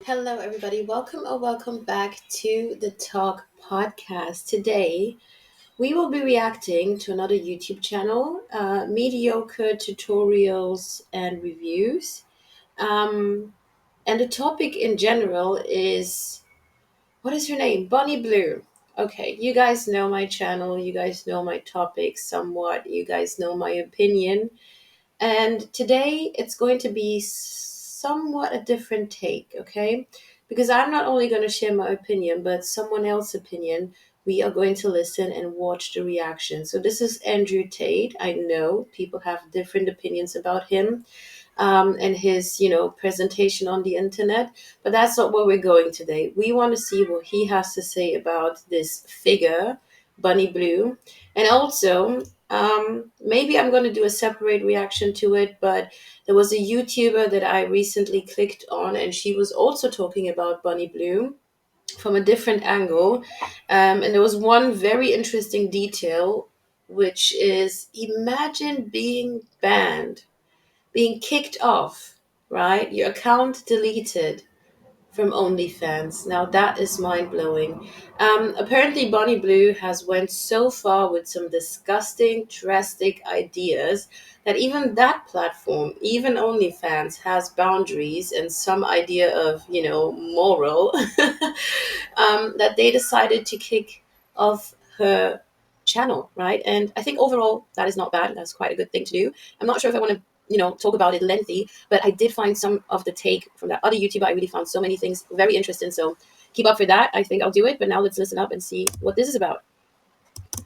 Hello, everybody. Welcome or welcome back to the Talk Podcast. Today, we will be reacting to another YouTube channel, mediocre tutorials and reviews. Um, and the topic in general is what is her name? Bonnie Blue. Okay, you guys know my channel, you guys know my topics somewhat, you guys know my opinion. And today it's going to be somewhat a different take, okay? Because I'm not only going to share my opinion, but someone else's opinion. We are going to listen and watch the reaction. So this is Andrew Tate. I know people have different opinions about him and his, presentation on the internet, but that's not where we're going today. We want to see what he has to say about this figure, Bunny Blue, and also maybe I'm going to do a separate reaction to it, but there was a YouTuber that I recently clicked on, and she was also talking about Bunny Blue from a different angle. And there was one very interesting detail, which is imagine being banned, being kicked off, right? Your account deleted from OnlyFans. Now that is mind blowing. Apparently, Bonnie Blue has went so far with some disgusting, drastic ideas that even that platform, even OnlyFans, has boundaries and some idea of moral. That they decided to kick off her channel, right? And I think overall that is not bad. That's quite a good thing to do. I'm not sure if I want to talk about it lengthy, but I did find some of the take from that other YouTuber. I really found so many things very interesting. So keep up for that. I think I'll do it. But now let's listen up and see what this is about.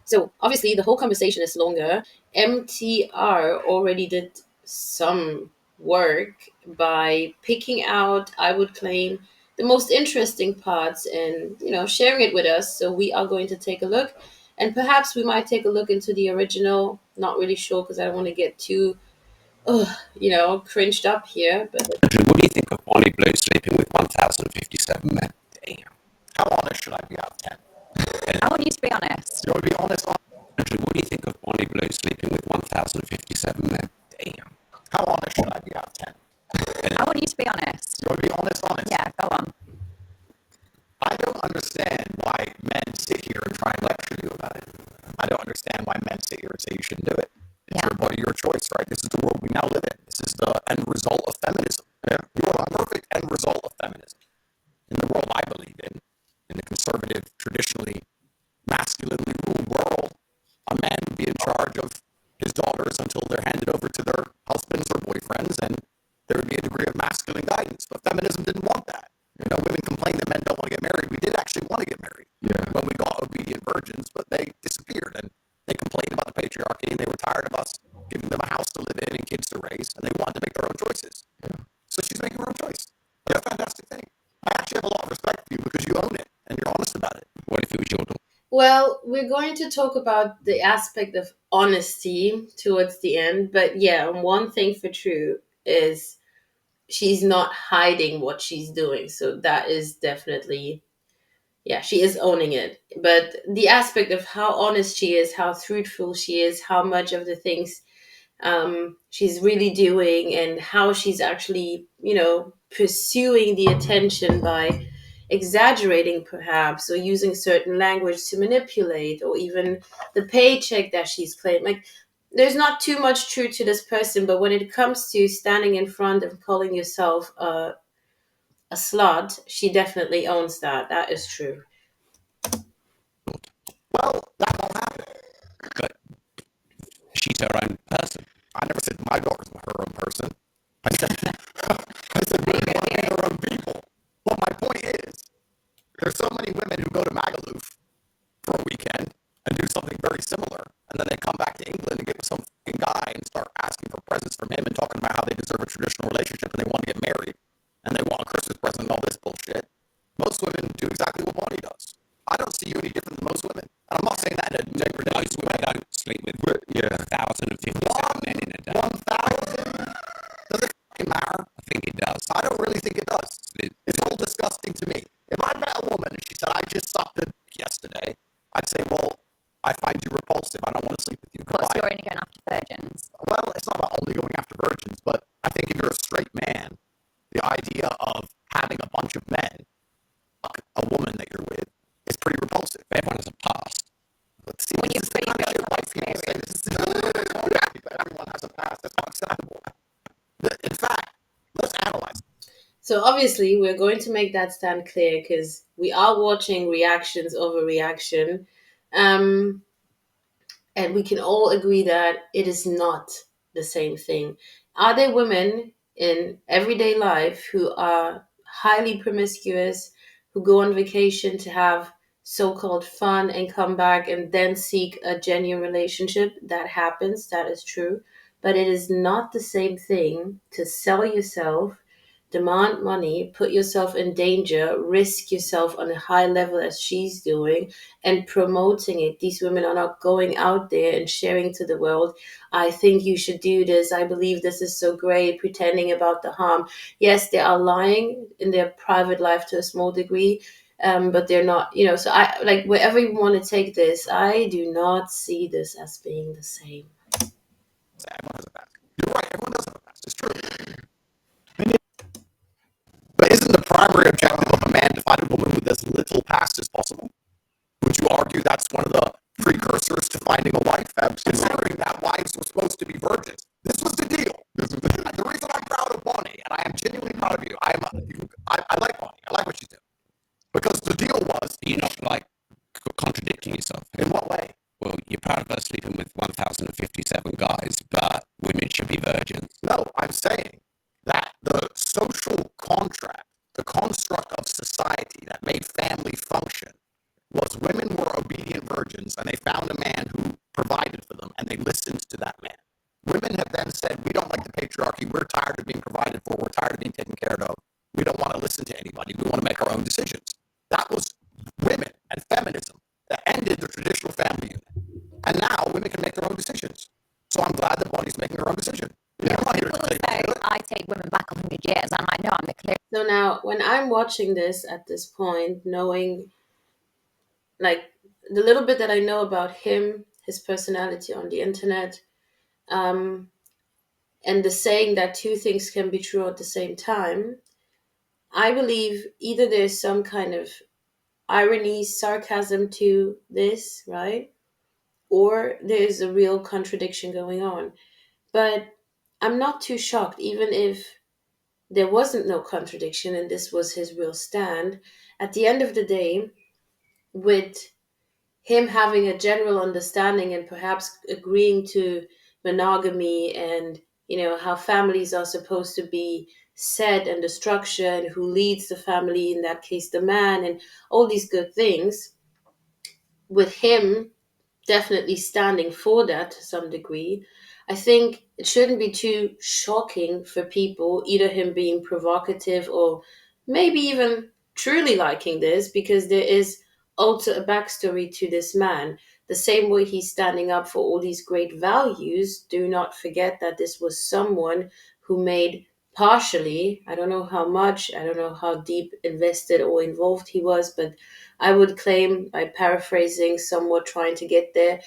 So obviously the whole conversation is longer. MTR already did some work by picking out, I would claim, the most interesting parts and sharing it with us. So we are going to take a look, and perhaps we might take a look into the original. Not really sure because I don't want to get too cringed up here, but Andrew, what do you think of Bonnie Blue sleeping with 1,057 men? Damn. How honest should I be out of 10? I want you to be honest. You want to be honest? Andrew, what do you think of Bonnie Blue sleeping with 1,057 men? Damn. How honest should I be out of 10? I want you to be honest. You want to be honest? Yeah, go on. I don't understand why men sit here and try and lecture you about it. I don't understand why men sit here and say you shouldn't do it. It's your body, your choice, right? This is the world we now live in. This is the end result of feminism. Yeah. You want a perfect end result of feminism. In the world I believe in the conservative, traditionally masculinely ruled world, a man would be in charge of his daughters until they're handed over to their husbands or boyfriends, and there would be a degree of masculine guidance. But feminism didn't want that. Women complain that men don't want to get married. We did actually want to get married when we got obedient virgins, but they disappeared, and they complained about the patriarchy, and they were tired of us giving them a house to live in and kids to raise, and they wanted to make their own choices. So she's making her own choice. That's a fantastic thing. I actually have a lot of respect for you because you own it, and you're honest about it. What if it was your daughter? well, we're going to talk about the aspect of honesty towards the end, but yeah, one thing for true is she's not hiding what she's doing. So that is definitely, yeah, she is owning it. But the aspect of how honest she is, how truthful she is, how much of the things she's really doing, and how she's actually, pursuing the attention by exaggerating perhaps, or using certain language to manipulate, or even the paycheck that she's claimed. Like, there's not too much truth to this person, but when it comes to standing in front and calling yourself a slut, she definitely owns that. That is true. Well, that won't happen. But she's her own person. I never said my daughter's her own person. I said women want to be their own people. But my point is, there's so many women who go to Magaluf for a weekend and do something very similar, and then they come back to England and get with some fucking guy and start asking for presents from him and talking about how they deserve a traditional relationship and they want to get married and they want a Christmas present and all this bullshit. Most women do exactly what Bonnie does. I don't see you any different than most women. And I'm not saying that in a degrading Most women way. don't sleep with 1,057 men in a day. 1,000? Does it fucking matter? I think it does. I don't really think it does. It's all disgusting to me. If I met a woman and she said, I just sucked a dick yesterday, I'd say, well, I find you repulsive. I don't want to sleep with you. What's Goodbye. you're only going after virgins? Well, it's not about only going after virgins, but I think if you're a straight man, the idea of having a bunch of men fuck a woman that you're with is pretty repulsive. Everyone has a past. But see, this is the kind of shit white people say. This is that everyone has a past. That's not acceptable. In fact, let's analyze. So obviously, we're going to make that stand clear because we are watching reactions over reaction, and we can all agree that it is not the same thing. Are there women in everyday life who are highly promiscuous, who go on vacation to have so-called fun and come back and then seek a genuine relationship? That happens, that is true. But it is not the same thing to sell yourself, demand money, put yourself in danger, risk yourself on a high level as she's doing, and promoting it. These women are not going out there and sharing to the world, I think you should do this, I believe this is so great, pretending about the harm. Yes, they are lying in their private life to a small degree, but they're not, so I like wherever you want to take this, I do not see this as being the same. Everyone has a past. You're right, everyone does have a past. It's true. But isn't the primary objective of a man to find a woman with as little past as possible? Would you argue that's one of the precursors to finding a wife? Considering that wives were supposed to be virgins. This was the deal. The reason I'm proud of Bonnie, and I am genuinely proud of you, I like Bonnie. I like what she's doing. Because the deal was... You're not, contradicting yourself. In what way? Well, you're proud of her sleeping with 1,057 guys, but women should be virgins. No, I'm saying that the social contract, the construct of society that made family function, was women were obedient virgins and they found a man who provided for them and they listened to that man. Women have then said, we don't like the patriarchy, we're tired of being provided for, we're tired of being taken care of, we don't want to listen to anybody, we want to make our own decisions. That was women and feminism that ended the traditional family unit. And now women can make their own decisions. So I'm glad that Bonnie's making her own decision. Yeah, I take women back 100 years and I know I'm the clear. So now when I'm watching this at this point, knowing like the little bit that I know about him, his personality on the internet, and the saying that two things can be true at the same time, I believe either there's some kind of irony, sarcasm to this, right? Or there's a real contradiction going on. But I'm not too shocked, even if there wasn't no contradiction and this was his real stand. At the end of the day, with him having a general understanding and perhaps agreeing to monogamy and how families are supposed to be set and the structure and who leads the family, in that case the man, and all these good things, with him definitely standing for that to some degree, I think it shouldn't be too shocking for people, either him being provocative or maybe even truly liking this, because there is also a backstory to this man. The same way he's standing up for all these great values, do not forget that this was someone who made partially, I don't know how much, I don't know how deep invested or involved he was, but I would claim, by paraphrasing, somewhat trying to get there,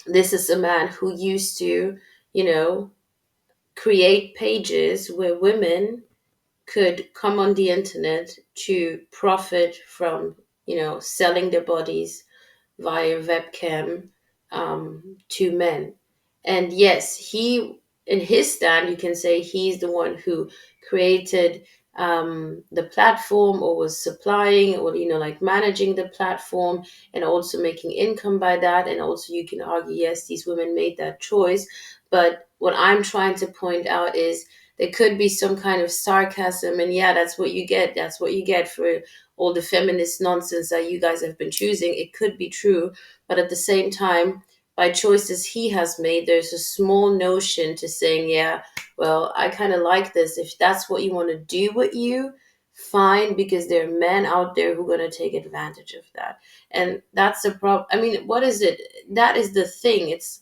this is a man who used to, create pages where women could come on the internet to profit from, selling their bodies via webcam to men. And yes, he, in his stand, you can say he's the one who created the platform, or was supplying, or managing the platform, and also making income by that. And also you can argue, yes, these women made that choice. But what I'm trying to point out is there could be some kind of sarcasm, and yeah, that's what you get for all the feminist nonsense that you guys have been choosing. It could be true, but at the same time, by choices he has made, there's a small notion to saying, yeah, well, I kind of like this. If that's what you want to do with you, fine, because there are men out there who are going to take advantage of that. And that's the problem. I mean, what is it? That is the thing. It's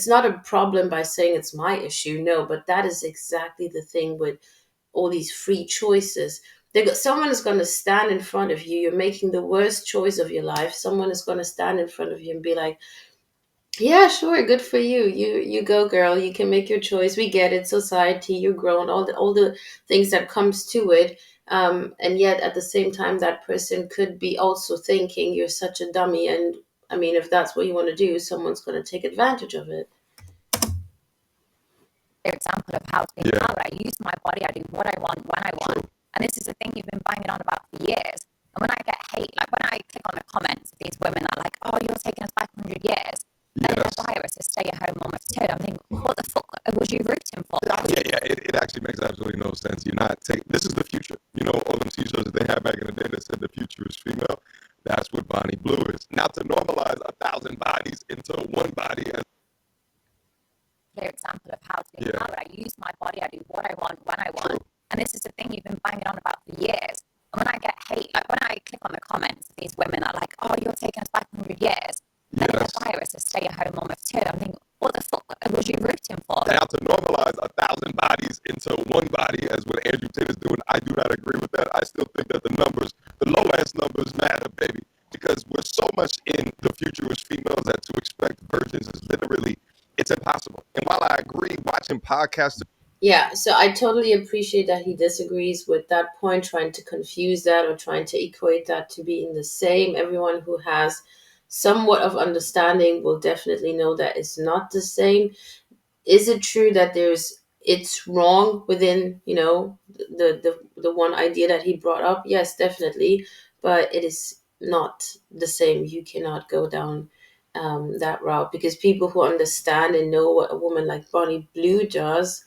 not a problem by saying it's my issue, no, but that is exactly the thing with all these free choices. Someone is going to stand in front of you. You're making the worst choice of your life. Someone is going to stand in front of you and be like, Yeah, sure. Good for you. You go, girl. You can make your choice. We get it. Society, you're grown. All the things that comes to it. And yet at the same time, that person could be also thinking you're such a dummy. And I mean, if that's what you want to do, someone's going to take advantage of it. Example of how to be empowered. I use my body, I do what I want when I want. And this is the thing you've been banging on about for years. And when I get hate, like when I click on the comments, these women are like, oh, you're taking us back 100 years. And the virus is stay at home, mom, it's I'm thinking, what the fuck was you rooting for? It actually makes absolutely no sense. You're not taking. This is the future. All them t-shirts that they had back in the day that said the future is female. That's what Bonnie Blue is. Now to normalize 1,000 bodies into one body. Clear example of how to be empowered. I use my body, I do what I want when I want. And this is the thing you've been banging on about for years. And when I get hate, like when I click on the comments, these women are like, oh, you're taking us back 100 years. And the virus is stay at home, mom, it's I'm thinking, what the fuck was you rooting for? Now to normalize 1,000 bodies into one body, as what Andrew Tate is doing, I do not agree with that. I still think that the low ass numbers matter, baby, because we're so much in the future as females that to expect virgins is literally, it's impossible. And while I agree, watching podcasts. Yeah, so I totally appreciate that he disagrees with that point, trying to confuse that or trying to equate that to being the same. Everyone who has somewhat of understanding will definitely know that it's not the same. Is it true that it's wrong within, the one idea that he brought up? Yes, definitely, but it is not the same. You cannot go down that route, because people who understand and know what a woman like Bonnie Blue does,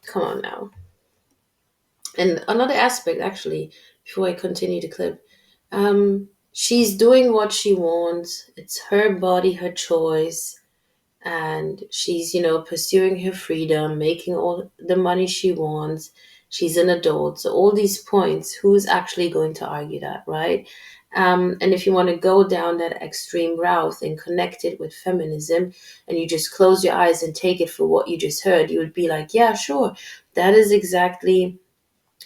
come on now. And another aspect, actually, before I continue the clip, she's doing what she wants. It's her body, her choice, and she's, pursuing her freedom, making all the money she wants. She's an adult. So all these points, who's actually going to argue that, right? And if you want to go down that extreme route and connect it with feminism, and you just close your eyes and take it for what you just heard, you would be like, yeah, sure, that is exactly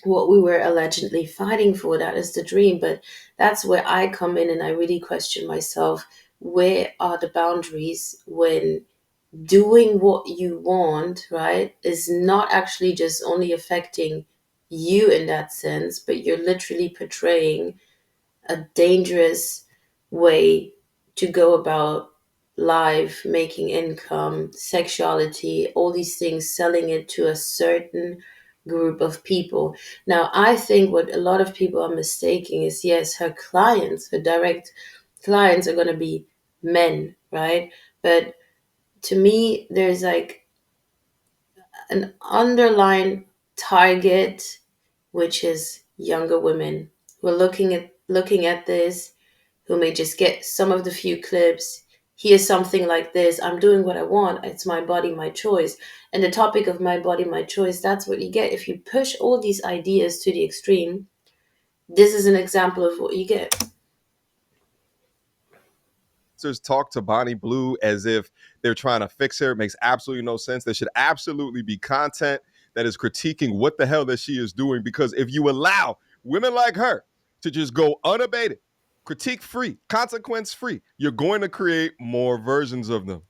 what we were allegedly fighting for. That is the dream. But that's where I come in and I really question myself. Where are the boundaries when doing what you want, right, is not actually just only affecting you in that sense, but you're literally portraying a dangerous way to go about life, making income, sexuality, all these things, selling it to a certain group of people. Now, I think what a lot of people are mistaking is, yes, her clients, her direct clients are going to be men, right? But to me, there's like an underlying target, which is younger women who are looking at this, who may just get some of the few clips. Here's something like this. I'm doing what I want. It's my body, my choice. And the topic of my body, my choice, that's what you get. If you push all these ideas to the extreme, this is an example of what you get. Talk to Bonnie Blue as if they're trying to fix her. It makes absolutely no sense. There should absolutely be content that is critiquing what the hell that she is doing, because if you allow women like her to just go unabated, critique free, consequence free, you're going to create more versions of them.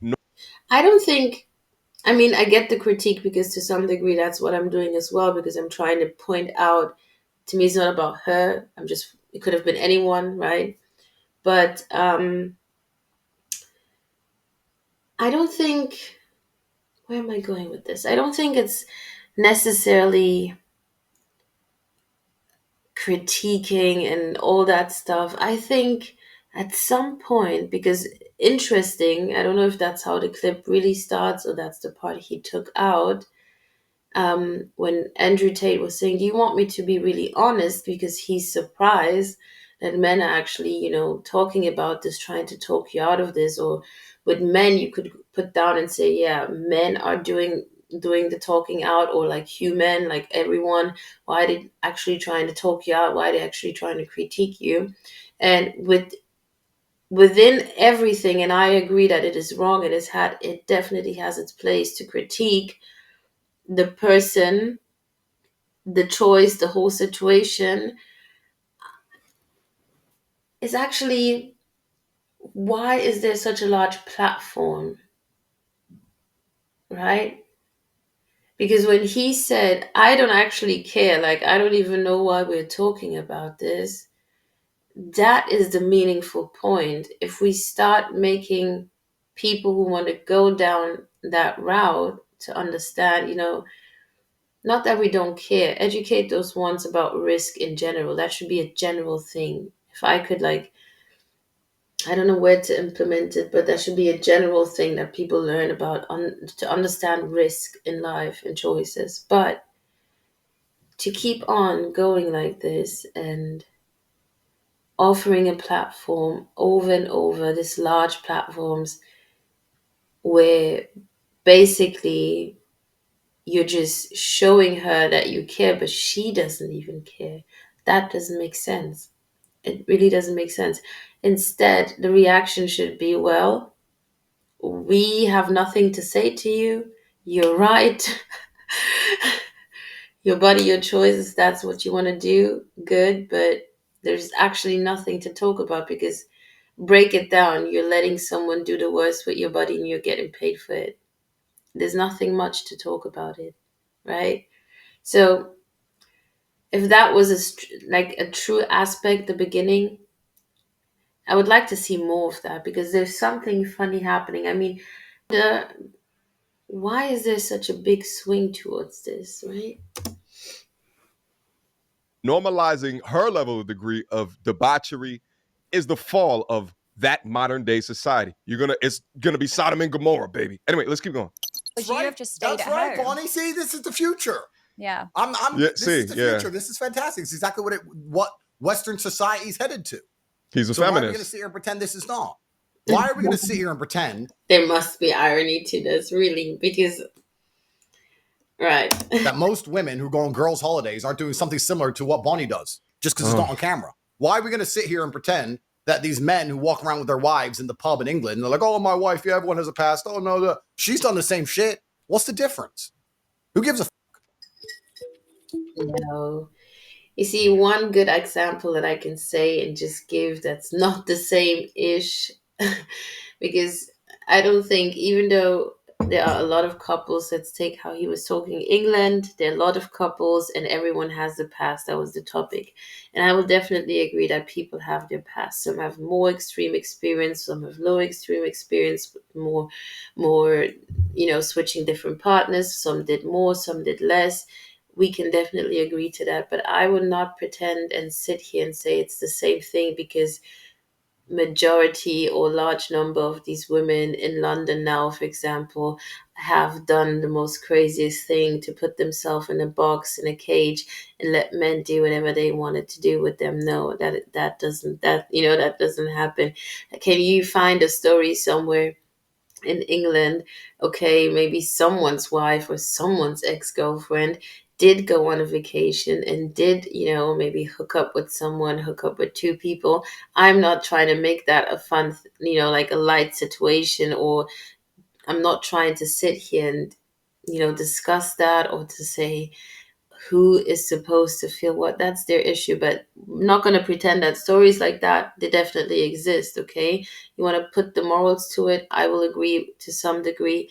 I don't think, I mean, I get the critique because to some degree that's what I'm doing as well, because I'm trying to point out, to me, it's not about her. It could have been anyone, right? But I don't think, where am I going with this? I don't think it's necessarily critiquing and all that stuff. I think at some point, because interesting, I don't know if that's how the clip really starts or that's the part he took out, when Andrew Tate was saying, do you want me to be really honest? Because he's surprised that men are actually, talking about this, trying to talk you out of this. Or with men, you could put down and say, yeah, men are doing the talking out, or like human, like everyone. Why are they actually trying to talk you out? Why are they actually trying to critique you? And within everything, and I agree that it is wrong, it definitely has its place to critique the person, the choice, the whole situation, is actually why is there such a large platform, right? Because when he said, I don't actually care, like, I don't even know why we're talking about this, that is the meaningful point. If we start making people who want to go down that route to understand, not that we don't care, educate those ones about risk in general. That should be a general thing. If I could, like, I don't know where to implement it, but that should be a general thing that people learn about to understand risk in life and choices. But to keep on going like this and offering a platform over and over, these large platforms where basically you're just showing her that you care, but she doesn't even care. That doesn't make sense. It really doesn't make sense. Instead, the reaction should be, well, we have nothing to say to you. You're right. Your body, your choices, that's what you want to do. Good. But there's actually nothing to talk about because break it down. You're letting someone do the worst with your body and you're getting paid for it. There's nothing much to talk about it. Right. So if that was like a true aspect, the beginning, I would like to see more of that because there's something funny happening. I mean, the why is there such a big swing towards this, right? Normalizing her level of degree of debauchery is the fall of that modern day society. It's gonna be Sodom and Gomorrah, baby. Anyway, let's keep going. Would you have just stayed That's at right, home? Bonnie. See, this is the future. Yeah. Yeah, This is the yeah. future. This is fantastic. It's exactly what Western society is headed to. He's a So why are we going to feminist. sit here and pretend this is not? Why are we going to sit here and pretend There must be irony to this, really, because right. that most women who go on girls' holidays aren't doing something similar to what Bonnie does just because it's not on camera? Why are we going to sit here and pretend that these men who walk around with their wives in the pub in England, and they're like, oh, my wife, yeah, everyone has a past. Oh, no, she's done the same shit. What's the difference? Who gives a No. You see, one good example that I can say and just give that's not the same ish, because I don't think, even though there are a lot of couples, let's take how he was talking England, there are a lot of couples and everyone has the past. That was the topic. And I will definitely agree that people have their past. Some have more extreme experience, some have low extreme experience, more, switching different partners. Some did more, some did less. We can definitely agree to that, but I would not pretend and sit here and say it's the same thing because majority or large number of these women in London now, for example, have done the most craziest thing to put themselves in a box, in a cage, and let men do whatever they wanted to do with them. No, that doesn't happen. Can you find a story somewhere in England? Okay, maybe someone's wife or someone's ex-girlfriend did go on a vacation and did, maybe hook up with someone, hook up with two people. I'm not trying to make that a fun, like a light situation, or I'm not trying to sit here and, discuss that or to say who is supposed to feel what. That's their issue. But I'm not going to pretend that stories like that, they definitely exist. Okay, you want to put the morals to it, I will agree to some degree,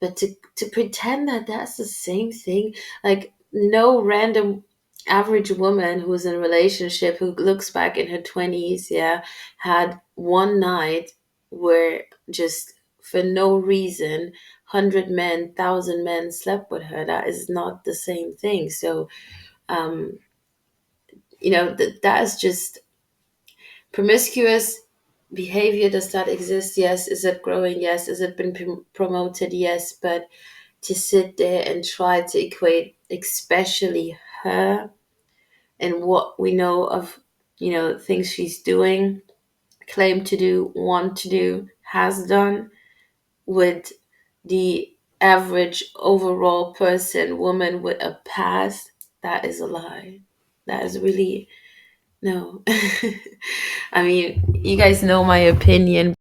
but to pretend that that's the same thing, like no random average woman who's in a relationship who looks back in her 20s, yeah, had one night where just for no reason 100 men, 1,000 men slept with her. That is not the same thing. So um that is just promiscuous behavior. Does that exist? Yes. Is it growing? Yes. Is it been promoted? Yes. But to sit there and try to equate, especially her and what we know of, things she's doing, claim to do, want to do, has done, with the average overall person, woman with a past, that is a lie. That is really no. I mean, you guys know my opinion.